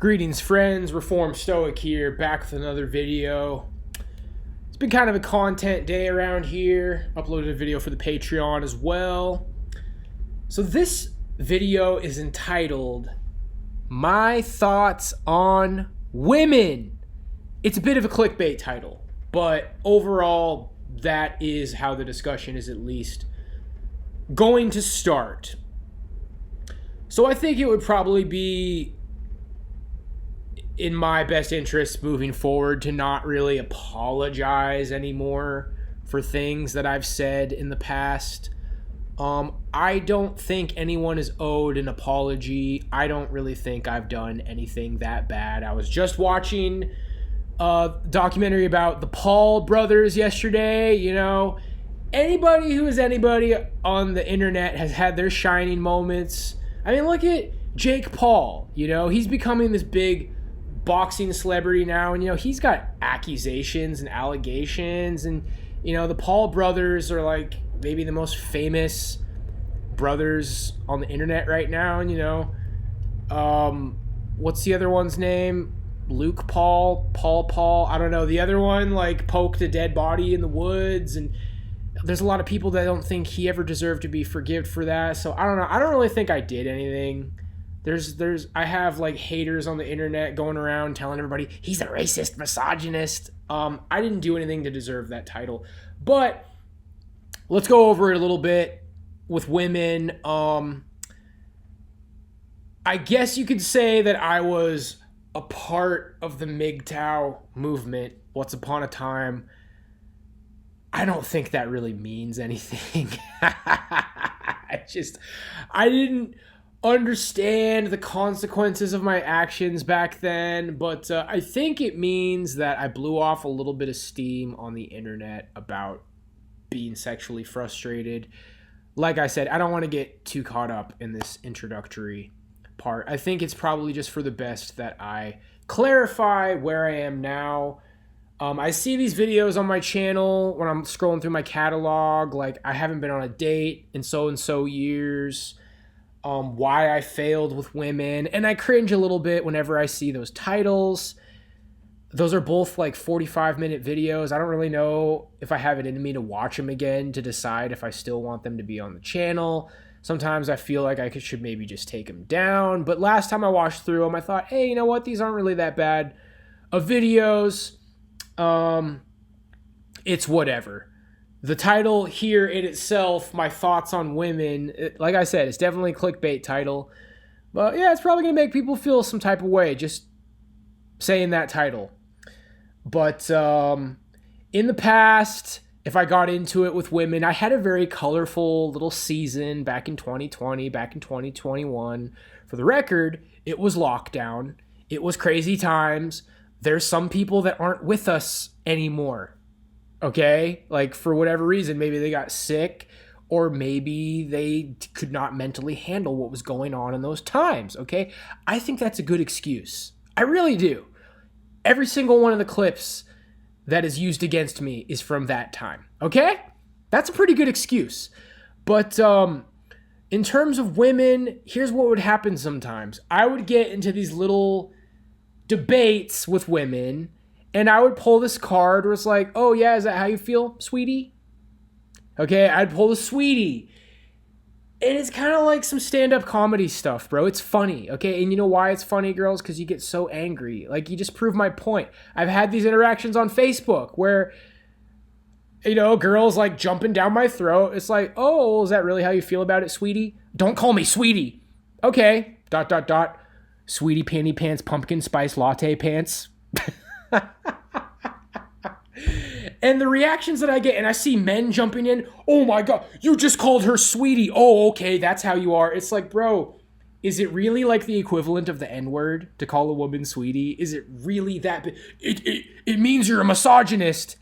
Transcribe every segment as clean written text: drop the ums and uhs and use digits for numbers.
Greetings, friends. Reformed Stoic here, back with another video. It's been kind of a content day around here. Uploaded a video for the Patreon as well. So this video is entitled, My Thoughts on Women. It's a bit of a clickbait title, but overall, that is how the discussion is at least going to start. So I think it would probably be in my best interest moving forward to not really apologize anymore for things that I've said in the past. I don't think anyone is owed an apology. I don't really think I've done anything that bad. I was just watching a documentary about the Paul brothers yesterday. You know, anybody who is anybody on the internet has had their shining moments. I mean, look at Jake Paul. You know, he's becoming this big boxing celebrity now, and you know, he's got accusations and allegations, and you know, the Paul brothers are like maybe the most famous brothers on the internet right now. And you know, what's the other one's name? Luke Paul, Paul, I don't know. The other one like poked a dead body in the woods, and there's a lot of people that don't think he ever deserved to be forgiven for that. So I don't know. I don't really think I did anything. I have like haters on the internet going around telling everybody he's a racist, misogynist. I didn't do anything to deserve that title, but let's go over it a little bit with women. I guess you could say that I was a part of the MGTOW movement once upon a time. I don't think that really means anything. I didn't understand the consequences of my actions back then, but I think it means that I blew off a little bit of steam on the internet about being sexually frustrated. Like I said, I don't want to get too caught up in this introductory part. I think it's probably just for the best that I clarify where I am now. I see these videos on my channel when I'm scrolling through my catalog, like I haven't been on a date in so years. Why I failed with women, and I cringe a little bit whenever I see those titles. Those are both like 45-minute videos. I don't really know if I have it in me to watch them again to decide if I still want them to be on the channel. Sometimes I feel like I should maybe just take them down, but last time I watched through them, I thought, hey, you know what? These aren't really that bad of videos. It's whatever. The title here in itself, My Thoughts on Women, like I said, it's definitely a clickbait title. But yeah, it's probably going to make people feel some type of way just saying that title. But in the past, if I got into it with women, I had a very colorful little season back in 2020, back in 2021. For the record, it was lockdown. It was crazy times. There's some people that aren't with us anymore. Okay, like for whatever reason, maybe they got sick or maybe they could not mentally handle what was going on in those times. Okay, I think that's a good excuse. I really do. Every single one of the clips that is used against me is from that time. Okay, that's a pretty good excuse. But in terms of women, here's what would happen sometimes. I would get into these little debates with women, and I would pull this card where it's like, oh yeah, is that how you feel, sweetie? Okay, I'd pull the sweetie. And it's kind of like some stand-up comedy stuff, bro. It's funny, okay? And you know why it's funny, girls? Because you get so angry. Like, you just prove my point. I've had these interactions on Facebook where, you know, girls like jumping down my throat. It's like, oh, is that really how you feel about it, sweetie? Don't call me sweetie. Okay, ... Sweetie panty pants, pumpkin spice latte pants. And the reactions that I get, and I see men jumping in, oh my God, you just called her sweetie. Oh, okay, that's how you are. It's like, bro, is it really like the equivalent of the N-word to call a woman sweetie? Is it really that big? It means you're a misogynist.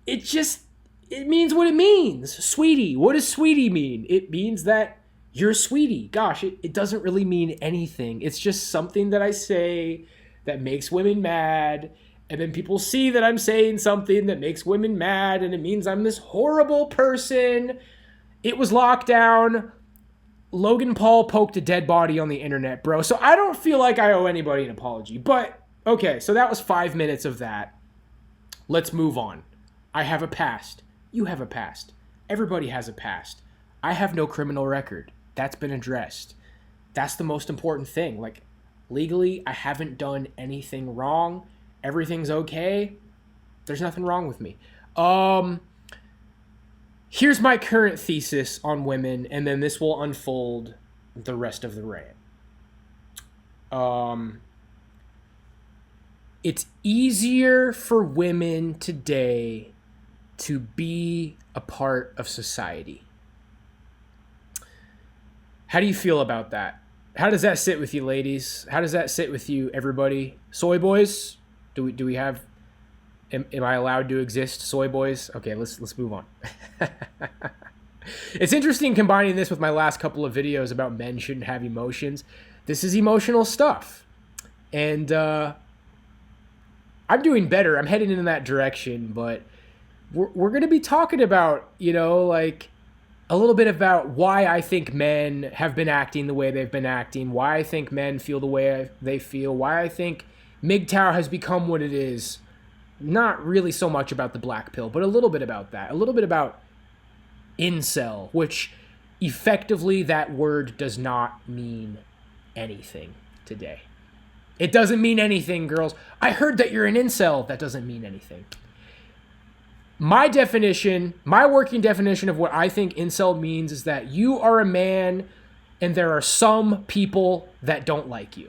It means what it means. Sweetie. What does sweetie mean? It means that you're a sweetie. Gosh, it doesn't really mean anything. It's just something that I say that makes women mad, and then people see that I'm saying something that makes women mad, and it means I'm this horrible person. It was lockdown. Logan Paul poked a dead body on the internet, bro. So I don't feel like I owe anybody an apology. But, okay, so that was 5 minutes of that. Let's move on. I have a past. You have a past. Everybody has a past. I have no criminal record. That's been addressed. That's the most important thing. Like, legally, I haven't done anything wrong. Everything's okay. There's nothing wrong with me. Here's my current thesis on women, and then this will unfold the rest of the rant. It's easier for women today to be a part of society. How do you feel about that? How does that sit with you, ladies? How does that sit with you, everybody? Soy boys? Do we have... Am I allowed to exist, soy boys? Okay, let's move on. It's interesting combining this with my last couple of videos about men shouldn't have emotions. This is emotional stuff. And I'm doing better. I'm heading in that direction, but we're going to be talking about, like a little bit about why I think men have been acting the way they've been acting, why I think men feel the way they feel, why I think MGTOW has become what it is. Not really so much about the black pill, but a little bit about that. A little bit about incel, which effectively that word does not mean anything today. It doesn't mean anything, girls. I heard that you're an incel. That doesn't mean anything. My definition, my working definition of what I think incel means is that you are a man and there are some people that don't like you.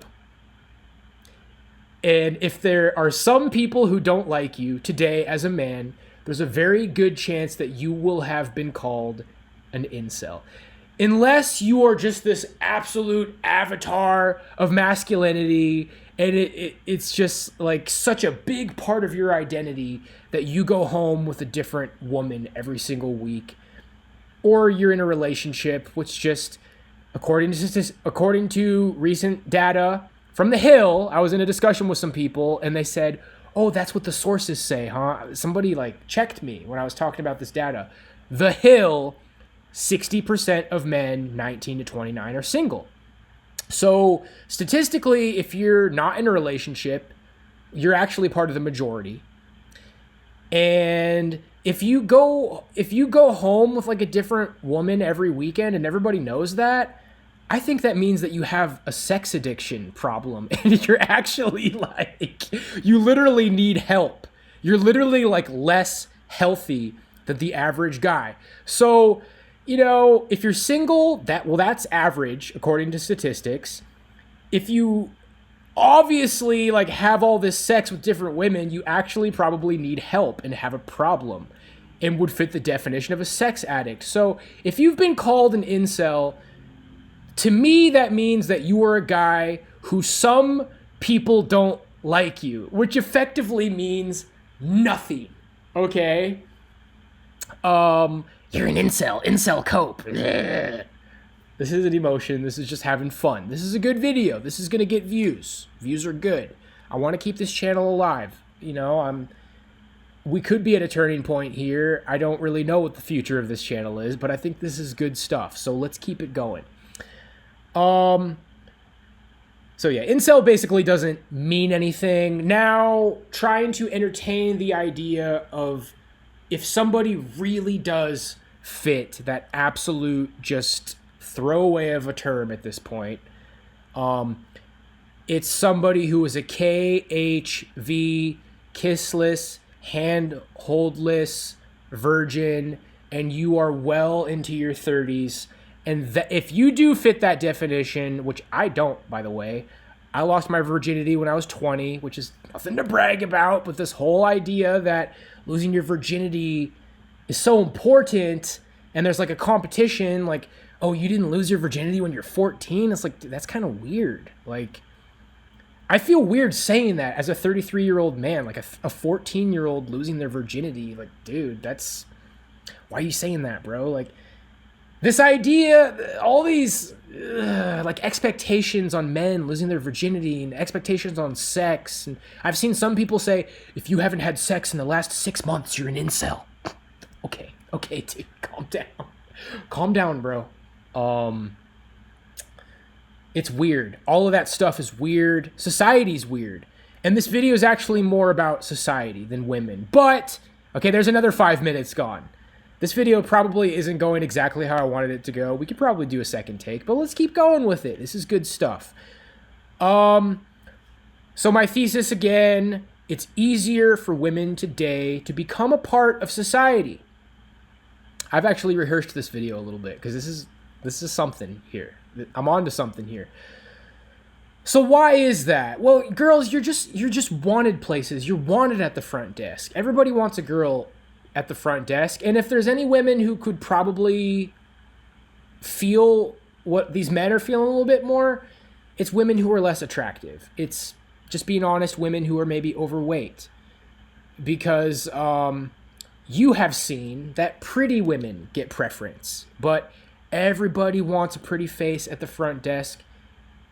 And if there are some people who don't like you today as a man, there's a very good chance that you will have been called an incel. Unless you are just this absolute avatar of masculinity and it's just like such a big part of your identity that you go home with a different woman every single week. Or you're in a relationship which just, according to recent data, from the Hill, I was in a discussion with some people, and they said, oh, that's what the sources say, huh? Somebody, checked me when I was talking about this data. The Hill, 60% of men 19 to 29 are single. So, statistically, if you're not in a relationship, you're actually part of the majority. And if you go home with, a different woman every weekend, and everybody knows that, I think that means that you have a sex addiction problem and you're actually you literally need help. You're literally less healthy than the average guy. So, if you're single, that's average according to statistics. If you obviously have all this sex with different women, you actually probably need help and have a problem and would fit the definition of a sex addict. So if you've been called an incel, to me, that means that you are a guy who some people don't like you, which effectively means nothing, okay? You're an incel cope. This isn't emotion, this is just having fun. This is a good video, this is gonna get views. Views are good. I wanna keep this channel alive. We could be at a turning point here. I don't really know what the future of this channel is, but I think this is good stuff, so let's keep it going. So yeah, incel basically doesn't mean anything. Now, trying to entertain the idea of if somebody really does fit that absolute just throwaway of a term at this point, it's somebody who is a KHV, kissless, hand-holdless virgin, and you are well into your 30s. And if you do fit that definition, which I don't, by the way, I lost my virginity when I was 20, which is nothing to brag about, but this whole idea that losing your virginity is so important, and there's a competition, oh, you didn't lose your virginity when you're 14? It's that's kind of weird. I feel weird saying that as a 33-year-old man, a 14-year-old losing their virginity. Dude, that's... Why are you saying that, bro? This idea, all these expectations on men losing their virginity and expectations on sex. And I've seen some people say, if you haven't had sex in the last 6 months, you're an incel. Okay, dude, calm down. Calm down, bro. It's weird. All of that stuff is weird. Society's weird. And this video is actually more about society than women. But, okay, there's another 5 minutes gone. This video probably isn't going exactly how I wanted it to go. We could probably do a second take, but let's keep going with it. This is good stuff. So my thesis again, it's easier for women today to become a part of society. I've actually rehearsed this video a little bit because this is something here. I'm onto something here. So why is that? Well, girls, you're just wanted places. You're wanted at the front desk. Everybody wants a girl at the front desk. And if there's any women who could probably feel what these men are feeling a little bit more, it's women who are less attractive. It's, just being honest, women who are maybe overweight. Because you have seen that pretty women get preference. But everybody wants a pretty face at the front desk.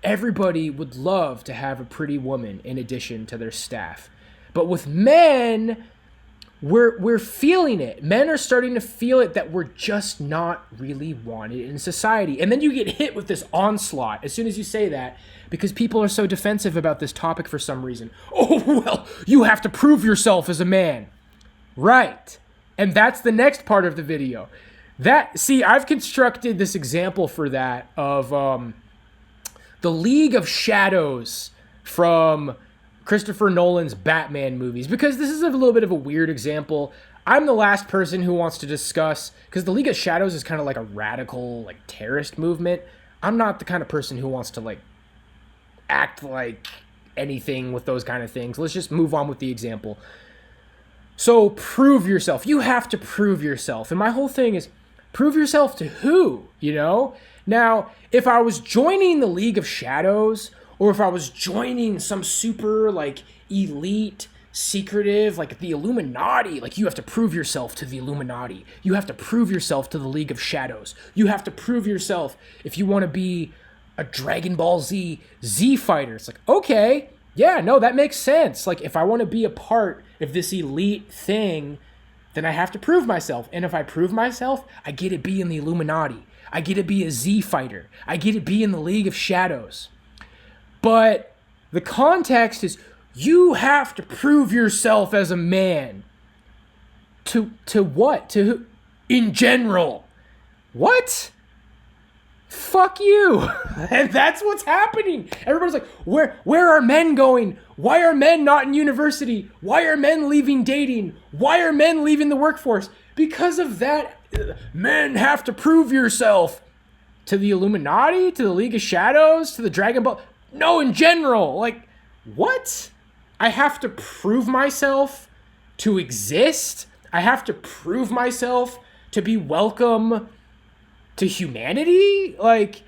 Everybody would love to have a pretty woman in addition to their staff. But with men, we're feeling it. Men are starting to feel it that we're just not really wanted in society. And then you get hit with this onslaught as soon as you say that, because people are so defensive about this topic for some reason. Oh, well, you have to prove yourself as a man. Right. And that's the next part of the video. I've constructed this example for that of the League of Shadows from Christopher Nolan's Batman movies, because this is a little bit of a weird example. I'm the last person who wants to discuss, because the League of Shadows is kind of like a radical, like, terrorist movement. I'm not the kind of person who wants to, like, act like anything with those kind of things. Let's just move on with the example. So prove yourself. You have to prove yourself. And my whole thing is, prove yourself to who, you know? Now, if I was joining the League of Shadows, or if I was joining some super, like, elite, secretive, like the Illuminati, like, you have to prove yourself to the Illuminati. You have to prove yourself to the League of Shadows. You have to prove yourself if you want to be a Dragon Ball Z fighter. It's like, okay, yeah, no, that makes sense. Like, if I want to be a part of this elite thing, then I have to prove myself. And if I prove myself, I get to be in the Illuminati. I get to be a Z fighter. I get to be in the League of Shadows. But the context is, you have to prove yourself as a man. To what? To who? In general. What? Fuck you. And that's what's happening. Everybody's like, where are men going? Why are men not in university? Why are men leaving dating? Why are men leaving the workforce? Because of that, men have to prove yourself to the Illuminati, to the League of Shadows, to the Dragon Ball. No, in general. Like, what? I have to prove myself to exist? I have to prove myself to be welcome to humanity? Like,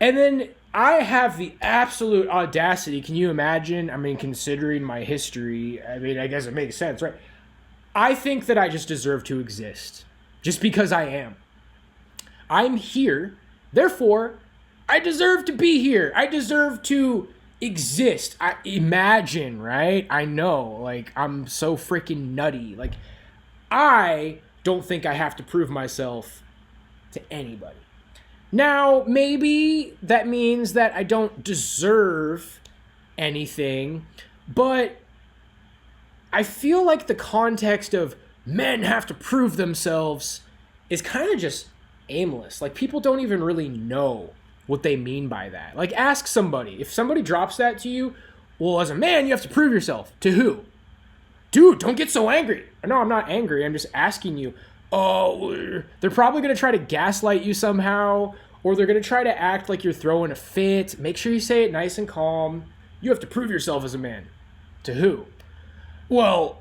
and then I have the absolute audacity. Can you imagine? I mean, considering my history, I mean, I guess it makes sense, right? I think that I just deserve to exist just because I am. I'm here. Therefore, I deserve to be here. I deserve to exist. I imagine, right? I know, like, I'm so freaking nutty. Like, I don't think I have to prove myself to anybody. Now, maybe that means that I don't deserve anything, but I feel like the context of men have to prove themselves is kind of just aimless. Like, people don't even really know what they mean by that. Like, ask somebody. If somebody drops that to you, well, as a man, you have to prove yourself. To who? Dude, don't get so angry. No, I'm not angry. I'm just asking you. Oh, they're probably going to try to gaslight you somehow, or they're going to try to act like you're throwing a fit. Make sure you say it nice and calm. You have to prove yourself as a man. To who? Well,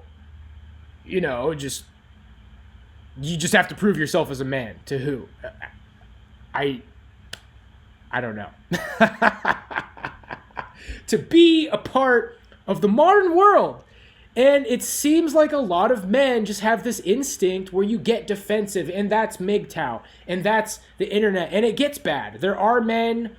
you know, you just have to prove yourself as a man. To who? I don't know. To be a part of the modern world. And it seems like a lot of men just have this instinct where you get defensive, and that's MGTOW, and that's the internet, and it gets bad. There are men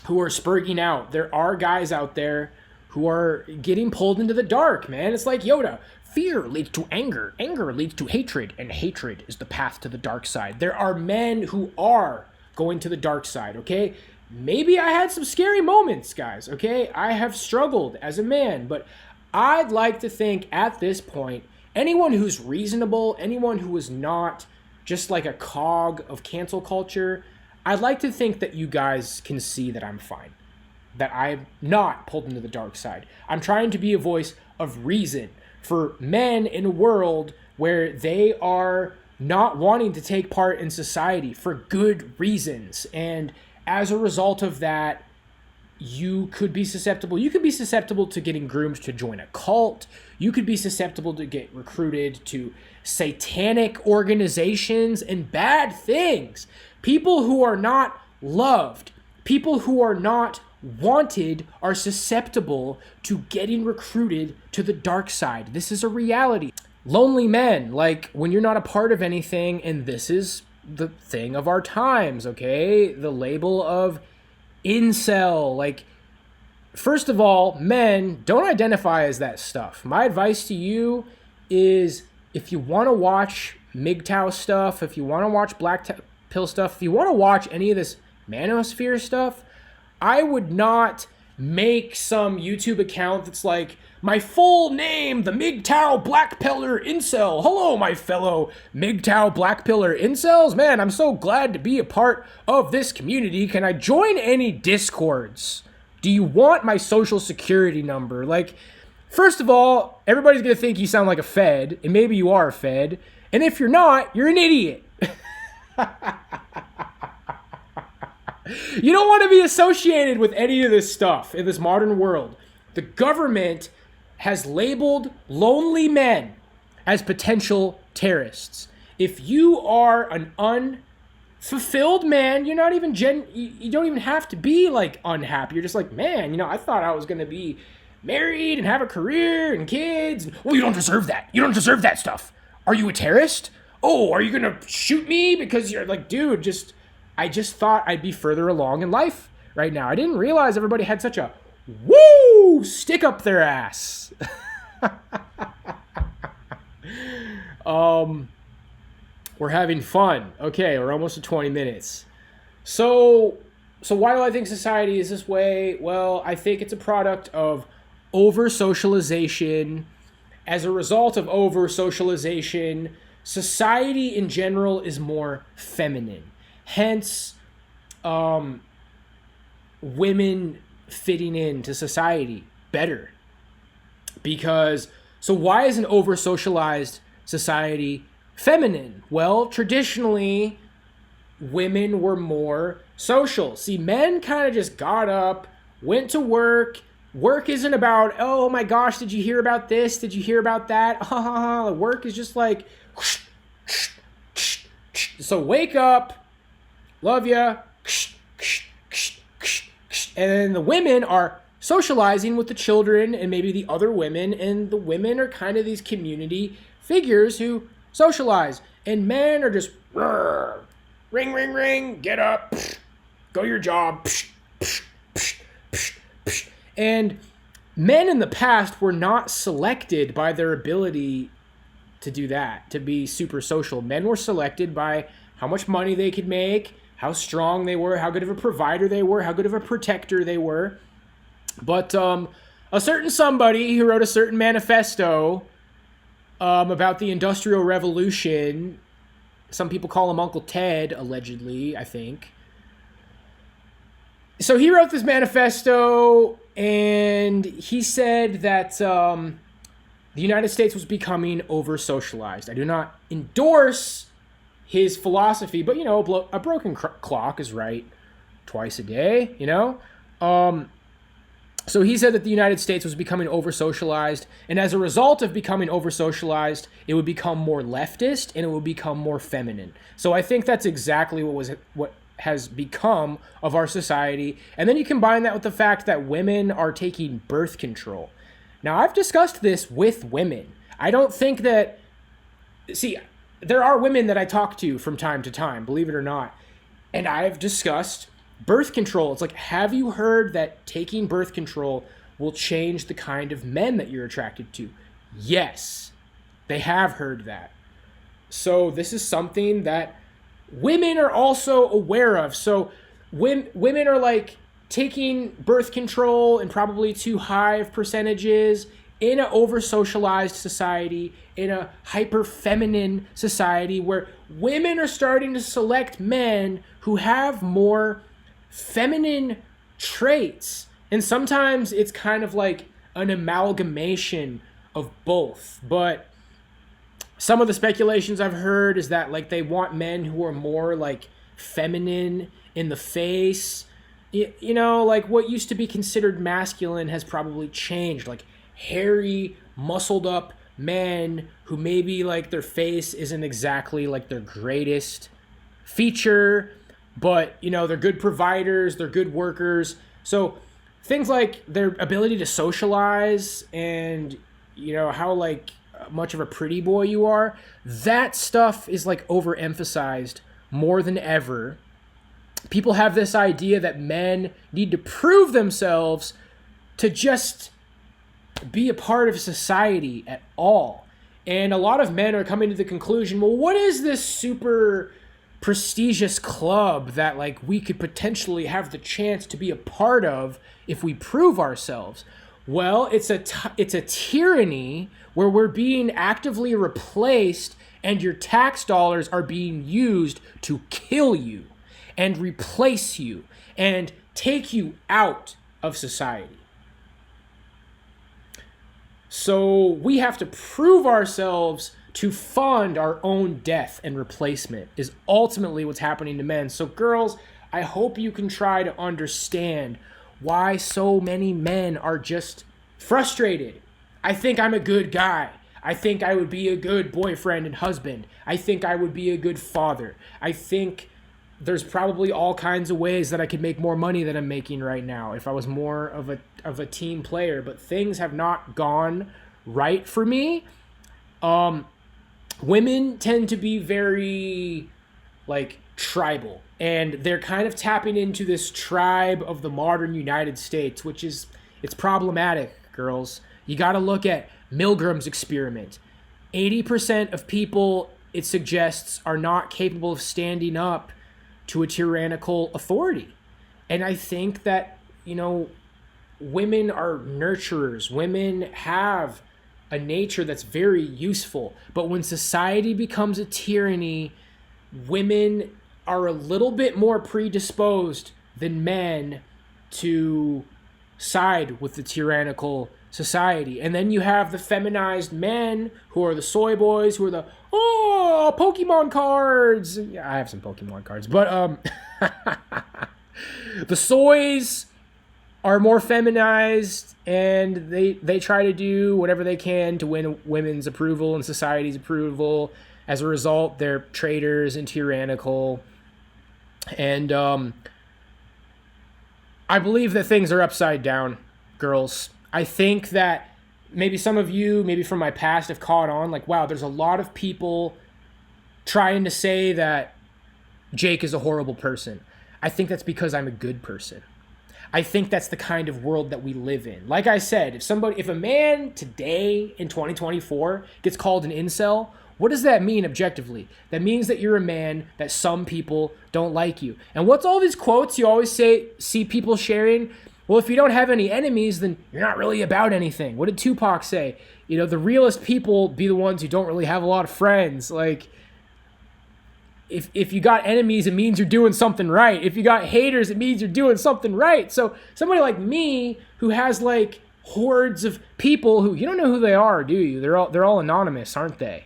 who are spurging out. There are guys out there who are getting pulled into the dark, man. It's like Yoda. Fear leads to anger. Anger leads to hatred, and hatred is the path to the dark side. There are men who are going to the dark side, okay? maybe I had some scary moments, guys, okay? I have struggled as a man, but I'd like to think at this point, anyone who's reasonable, anyone who is not just like a cog of cancel culture, I'd like to think that you guys can see that I'm fine, that I'm not pulled into the dark side. I'm trying to be a voice of reason for men in a world where they are not wanting to take part in society for good reasons. And as a result of that, you could be susceptible. You could be susceptible to getting groomed to join a cult. You could be susceptible to get recruited to satanic organizations and bad things. People who are not loved, people who are not wanted, are susceptible to getting recruited to the dark side. This is a reality. Lonely men, like when you're not a part of anything, and this is the thing of our times, okay? The label of incel. Like, first of all, men, don't identify as that stuff. My advice to you is, if you want to watch MGTOW stuff, if you want to watch black pill stuff, if you want to watch any of this manosphere stuff, I would not make some YouTube account that's like, my full name, the MGTOW Black Pillar Incel. Hello, my fellow MGTOW Black Pillar Incels. Man, I'm so glad to be a part of this community. Can I join any Discords? Do you want my social security number? Like, first of all, everybody's going to think you sound like a Fed, and maybe you are a Fed. And if you're not, you're an idiot. You don't want to be associated with any of this stuff in this modern world. The government has labeled lonely men as potential terrorists. If you are an unfulfilled man, you're not even you don't even have to be like unhappy. You're just like, man, I thought I was going to be married and have a career and kids. Well, you don't deserve that. You don't deserve that stuff. Are you a terrorist? Oh, are you going to shoot me because you're like, dude, I just thought I'd be further along in life right now. I didn't realize everybody had such a stick up their ass. We're having fun. Okay, we're almost at 20 minutes. So why do I think society is this way? Well, I think it's a product of over-socialization. As a result of over-socialization, society in general is more feminine. Hence, women fitting into society better. Because, so why is an over-socialized society feminine? Well, traditionally, women were more social. See, men kind of just got up, went to work. Work isn't about, oh my gosh, did you hear about this? Did you hear about that? Work is just like, so wake up, love ya, and then the women are socializing with the children and maybe the other women, and the women are kind of these community figures who socialize, and men are just ring, ring, ring, get up, go to your job. And men in the past were not selected by their ability to do that, to be super social. Men were selected by how much money they could make, how strong they were, how good of a provider they were, how good of a protector they were. But a certain somebody who wrote a certain manifesto about the Industrial Revolution, some people call him Uncle Ted, allegedly, I think. So he wrote this manifesto, and he said that the United States was becoming over-socialized. I do not endorse his philosophy, but, a broken clock is right twice a day, So he said that the United States was becoming over-socialized, and as a result of becoming over-socialized, it would become more leftist, and it would become more feminine. So I think that's exactly what has become of our society. And then you combine that with the fact that women are taking birth control. Now, I've discussed this with women. I don't think that... See, there are women that I talk to from time to time, believe it or not, and I've discussed birth control. It's like, have you heard that taking birth control will change the kind of men that you're attracted to? Yes, they have heard that. So this is something that women are also aware of. So women are like taking birth control in probably too high of percentages in an over-socialized society, in a hyper-feminine society where women are starting to select men who have more feminine traits. And sometimes it's kind of like an amalgamation of both. But some of the speculations I've heard is that like they want men who are more like feminine in the face. You know, like what used to be considered masculine has probably changed. Like hairy, muscled up men who maybe like their face isn't exactly like their greatest feature, but you know, they're good providers, they're good workers. So things like their ability to socialize and you know how like much of a pretty boy you are, that stuff is like overemphasized more than ever. People have this idea that men need to prove themselves to just be a part of society at all. And a lot of men are coming to the conclusion, well, what is this super prestigious club that like we could potentially have the chance to be a part of if we prove ourselves? Well, it's a tyranny where we're being actively replaced and your tax dollars are being used to kill you and replace you and take you out of society. So we have to prove ourselves to fund our own death and replacement is ultimately what's happening to men. So girls, I hope you can try to understand why so many men are just frustrated. I think I'm a good guy. I think I would be a good boyfriend and husband. I think I would be a good father. I think there's probably all kinds of ways that I could make more money than I'm making right now if I was more of a team player, but things have not gone right for me. Women tend to be very like tribal, and they're kind of tapping into this tribe of the modern United States, which is, it's problematic, girls. You got to look at Milgram's experiment. 80% of people, it suggests, are not capable of standing up to a tyrannical authority. And I think that, you know, women are nurturers. Women have a nature that's very useful. But when society becomes a tyranny, women are a little bit more predisposed than men to side with the tyrannical society. And then you have the feminized men who are the soy boys, who are the, oh, Pokemon cards. Yeah, I have some Pokemon cards. But the soys are more feminized, and they try to do whatever they can to win women's approval and society's approval. As a result, they're traitors and tyrannical. And I believe that things are upside down, girls. I think that maybe some of you, maybe from my past, have caught on, like, wow, there's a lot of people trying to say that Jake is a horrible person. I think that's because I'm a good person. I think that's the kind of world that we live in. Like I said, if a man today in 2024 gets called an incel, what does that mean objectively? That means that you're a man that some people don't like you. And what's all these quotes you always see people sharing? Well, if you don't have any enemies, then you're not really about anything. What did Tupac say? You know, the realest people be the ones who don't really have a lot of friends. Like, if you got enemies, it means you're doing something right. If you got haters, it means you're doing something right. So somebody like me who has like hordes of people who, you don't know who they are, do you? They're all anonymous, aren't they?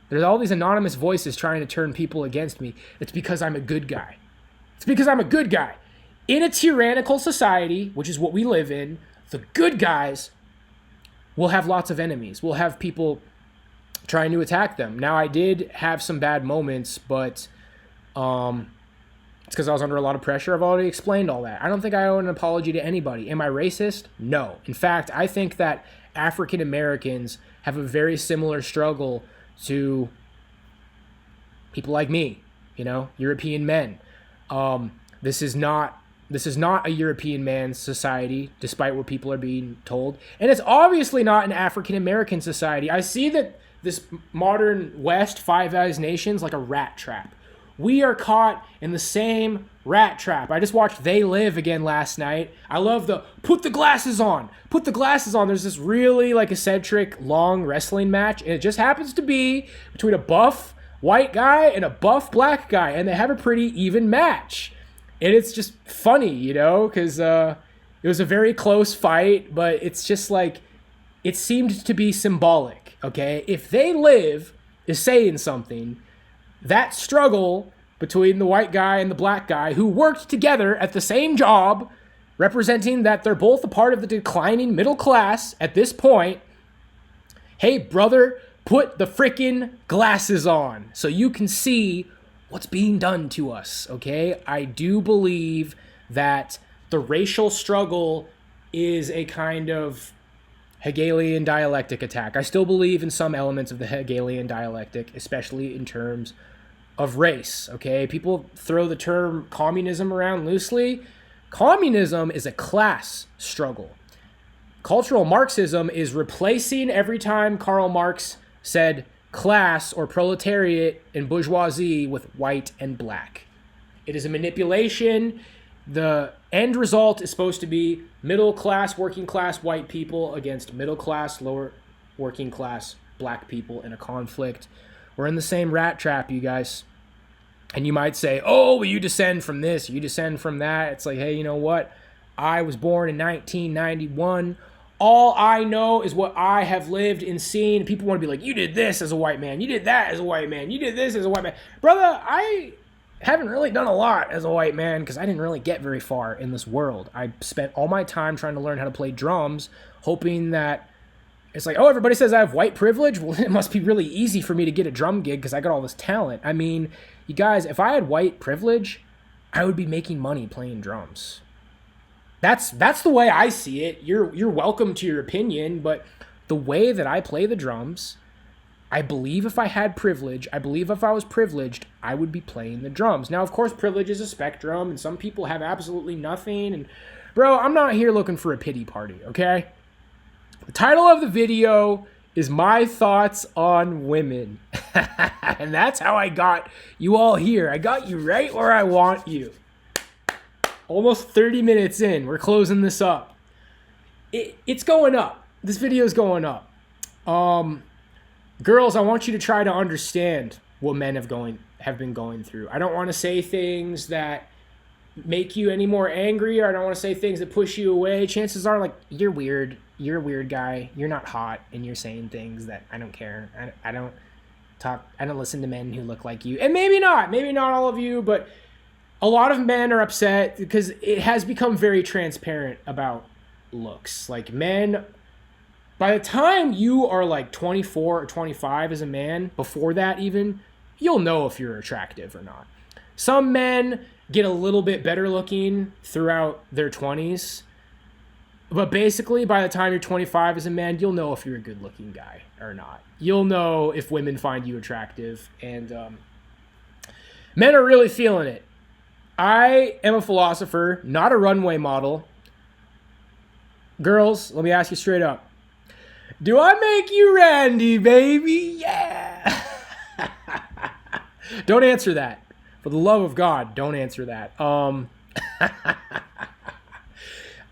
There's all these anonymous voices trying to turn people against me. It's because I'm a good guy. It's because I'm a good guy. In a tyrannical society, which is what we live in, the good guys will have lots of enemies. We'll have people trying to attack them. Now, I did have some bad moments, but it's because I was under a lot of pressure. I've already explained all that. I don't think I owe an apology to anybody. Am I racist? No. In fact, I think that African Americans have a very similar struggle to people like me, you know, European men. This is not a European man's society, despite what people are being told. And it's obviously not an African American society. I see that this modern West, Five Eyes nation's like a rat trap. We are caught in the same rat trap. I just watched They Live again last night. I love the put the glasses on. Put the glasses on. There's this really like eccentric long wrestling match, and it just happens to be between a buff white guy and a buff black guy, and they have a pretty even match. And it's just funny, you know, because it was a very close fight, but it's just like, it seemed to be symbolic, okay? If They Live is saying something, that struggle between the white guy and the black guy who worked together at the same job, representing that they're both a part of the declining middle class at this point. Hey, brother, put the freaking glasses on so you can see what's being done to us, okay? I do believe that the racial struggle is a kind of Hegelian dialectic attack. I still believe in some elements of the Hegelian dialectic, especially in terms of race, okay? People throw the term communism around loosely. Communism is a class struggle. Cultural Marxism is replacing every time Karl Marx said class or proletariat and bourgeoisie with white and black. It is a manipulation. The end result is supposed to be middle class, working class white people against middle class, lower working class black people in a conflict. We're in the same rat trap, you guys. And you might say, oh, well, you descend from this, you descend from that. It's like, hey, you know what? I was born in 1991. All I know is what I have lived and seen. People want to be like, you did this as a white man. You did that as a white man. You did this as a white man. Brother, I haven't really done a lot as a white man because I didn't really get very far in this world. I spent all my time trying to learn how to play drums, hoping that it's like, oh, everybody says I have white privilege. Well, it must be really easy for me to get a drum gig because I got all this talent. I mean, you guys, if I had white privilege, I would be making money playing drums. That's the way I see it. You're welcome to your opinion, but the way that I play the drums, I believe if I had privilege, I believe if I was privileged, I would be playing the drums. Now, of course, privilege is a spectrum, and some people have absolutely nothing. And bro, I'm not here looking for a pity party, okay? The title of the video is My Thoughts on Women. And that's how I got you all here. I got you right where I want you. Almost 30 minutes in. We're closing this up. It's going up. This video is going up. Girls, I want you to try to understand what men have been going through. I don't want to say things that make you any more angry, or I don't want to say things that push you away. Chances are, like, you're weird. You're a weird guy. You're not hot, and you're saying things that I don't care. I don't listen to men who look like you. And maybe not all of you, but a lot of men are upset because it has become very transparent about looks. Like, men, by the time you are like 24 or 25 as a man, before that even, you'll know if you're attractive or not. Some men get a little bit better looking throughout their 20s. But basically, by the time you're 25 as a man, you'll know if you're a good-looking guy or not. You'll know if women find you attractive. And men are really feeling it. I am a philosopher, not a runway model. Girls, let me ask you straight up. Do I make you Randy, baby? Yeah. Don't answer that. For the love of God, don't answer that. I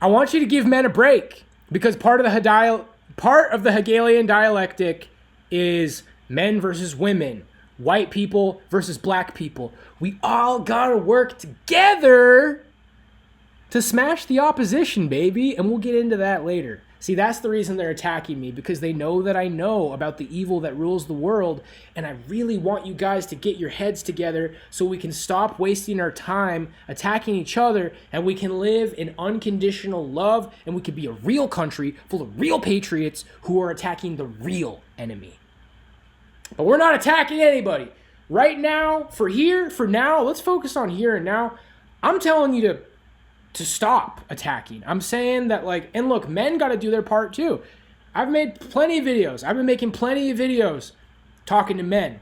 want you to give men a break, because part of the Hegelian dialectic is men versus women, white people versus black people. We all gotta work together to smash the opposition, baby, and we'll get into that later. See, that's the reason they're attacking me, because they know that I know about the evil that rules the world, and I really want you guys to get your heads together so we can stop wasting our time attacking each other, and we can live in unconditional love, and we can be a real country full of real patriots who are attacking the real enemy. But we're not attacking anybody. Right now, for now, let's focus on here and now. I'm telling you to stop attacking. I'm saying that, like, and look, men got to do their part too. I've made plenty of videos. I've been making plenty of videos talking to men.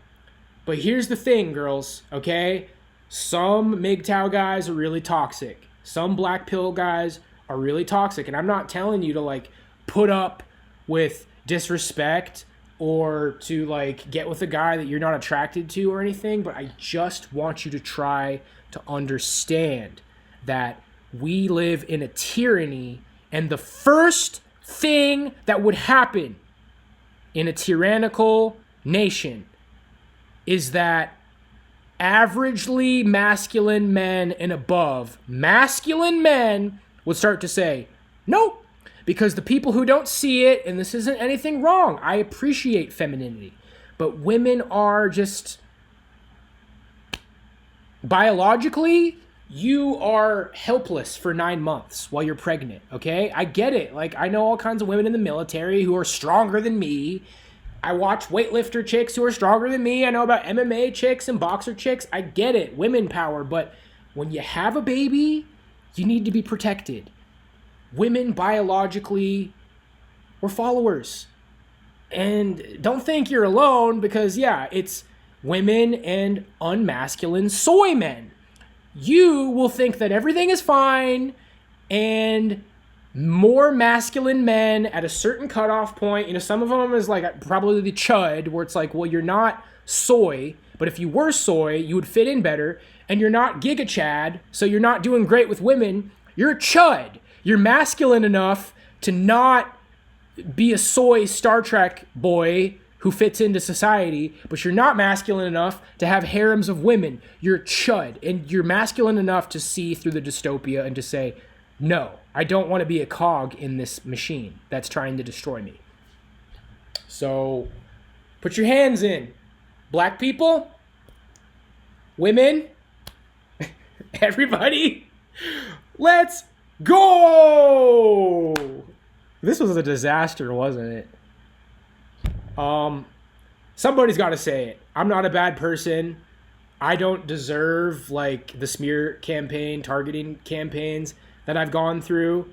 But here's the thing, girls, okay? Some MGTOW guys are really toxic. Some black pill guys are really toxic. And I'm not telling you to, like, put up with disrespect or to like get with a guy that you're not attracted to or anything, but I just want you to try to understand that we live in a tyranny, and the first thing that would happen in a tyrannical nation is that averagely masculine men and above, masculine men would start to say, nope. Because the people who don't see it, and this isn't anything wrong, I appreciate femininity, but women are just, biologically, you are helpless for 9 months while you're pregnant, okay? I get it. Like, I know all kinds of women in the military who are stronger than me. I watch weightlifter chicks who are stronger than me. I know about MMA chicks and boxer chicks. I get it. Women power. But when you have a baby, you need to be protected. Women biologically were followers. And don't think you're alone, because, yeah, it's women and unmasculine soy men. You will think that everything is fine, and more masculine men at a certain cutoff point, you know, some of them is like probably the chud, where it's like, well, you're not soy, but if you were soy, you would fit in better, and you're not giga chad, so you're not doing great with women. You're a chud. You're masculine enough to not be a soy Star Trek boy who fits into society, but you're not masculine enough to have harems of women. You're a chud, and you're masculine enough to see through the dystopia and to say, no, I don't want to be a cog in this machine that's trying to destroy me. So put your hands in. Black people, women, everybody, let's go! This was a disaster, wasn't it? Somebody's got to say it. I'm not a bad person. I don't deserve like the smear campaign, targeting campaigns that I've gone through.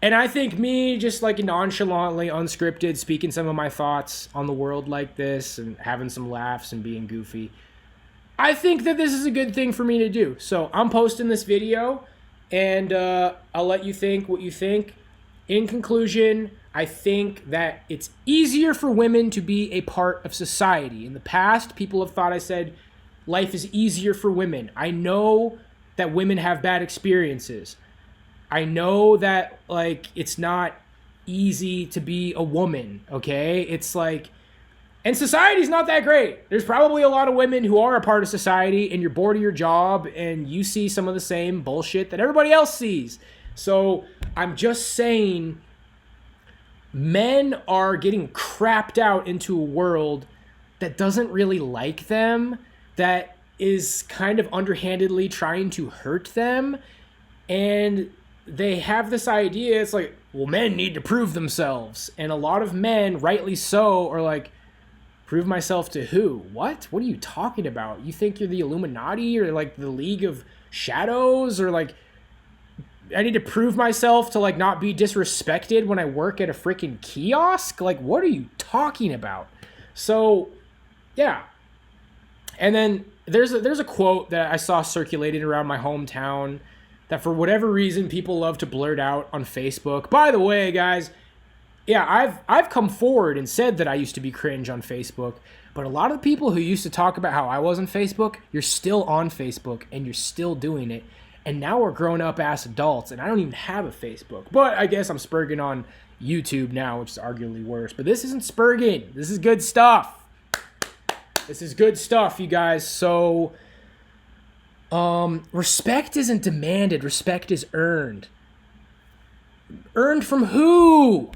And I think me just like nonchalantly, unscripted, speaking some of my thoughts on the world like this and having some laughs and being goofy, I think that this is a good thing for me to do. So I'm posting this video, and I'll let you think what you think. In conclusion, I think that it's easier for women to be a part of society. In the past, people have thought I said life is easier for women. I know that women have bad experiences. I know that, like, it's not easy to be a woman, okay? It's like, and society's not that great. There's probably a lot of women who are a part of society, and you're bored of your job, and you see some of the same bullshit that everybody else sees. So I'm just saying, men are getting crapped out into a world that doesn't really like them, that is kind of underhandedly trying to hurt them, and they have this idea, it's like, well, men need to prove themselves. And a lot of men, rightly so, are like, prove myself to who? What? What are you talking about? You think you're the Illuminati or like the League of Shadows, or like, I need to prove myself to like not be disrespected when I work at a freaking kiosk? Like, what are you talking about? So, yeah. And then there's a quote that I saw circulating around my hometown that for whatever reason people love to blurt out on Facebook. By the way, guys, yeah, I've come forward and said that I used to be cringe on Facebook, but a lot of people who used to talk about how I was on Facebook, you're still on Facebook and you're still doing it. And now we're grown-up ass adults, and I don't even have a Facebook. But I guess I'm spurging on YouTube now, which is arguably worse. But this isn't spurging. This is good stuff. This is good stuff, you guys. So, respect isn't demanded. Respect is earned. Earned from who?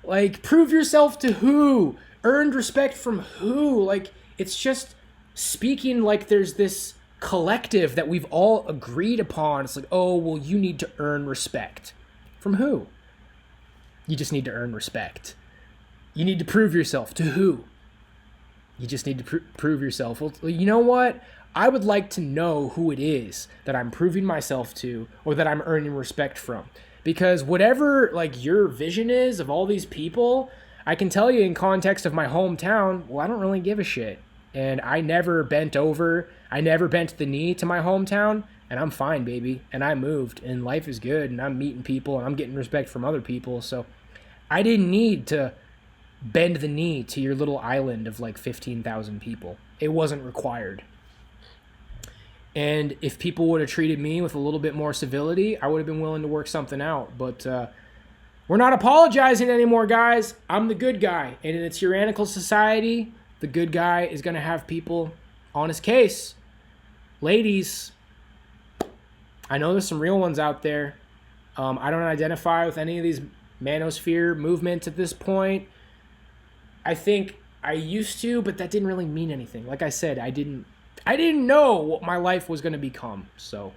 Like, prove yourself to who? Earned respect from who? Like, it's just speaking like there's this collective that we've all agreed upon. It's like, oh, well, you need to earn respect. From who? You just need to earn respect. You need to prove yourself to who? You just need to prove yourself. Well, you know what? I would like to know who it is that I'm proving myself to, or that I'm earning respect from. Because whatever like your vision is of all these people, I can tell you in context of my hometown, well, I don't really give a shit. And I never bent over. I never bent the knee to my hometown, and I'm fine, baby. And I moved, and life is good, and I'm meeting people, and I'm getting respect from other people. So I didn't need to bend the knee to your little island of like 15,000 people. It wasn't required. And if people would have treated me with a little bit more civility, I would have been willing to work something out. But we're not apologizing anymore, guys. I'm the good guy. And in a tyrannical society, the good guy is going to have people on his case. Ladies, I know there's some real ones out there. I don't identify with any of these manosphere movements at this point. I think I used to, but that didn't really mean anything. Like I said, I didn't know what my life was going to become. So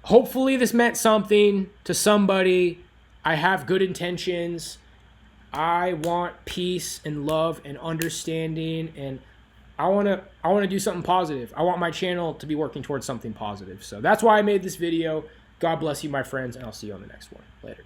hopefully this meant something to somebody. I have good intentions. I want peace and love and understanding, and I want to do something positive. I want my channel to be working towards something positive. So that's why I made this video. God bless you, my friends, and I'll see you on the next one. Later.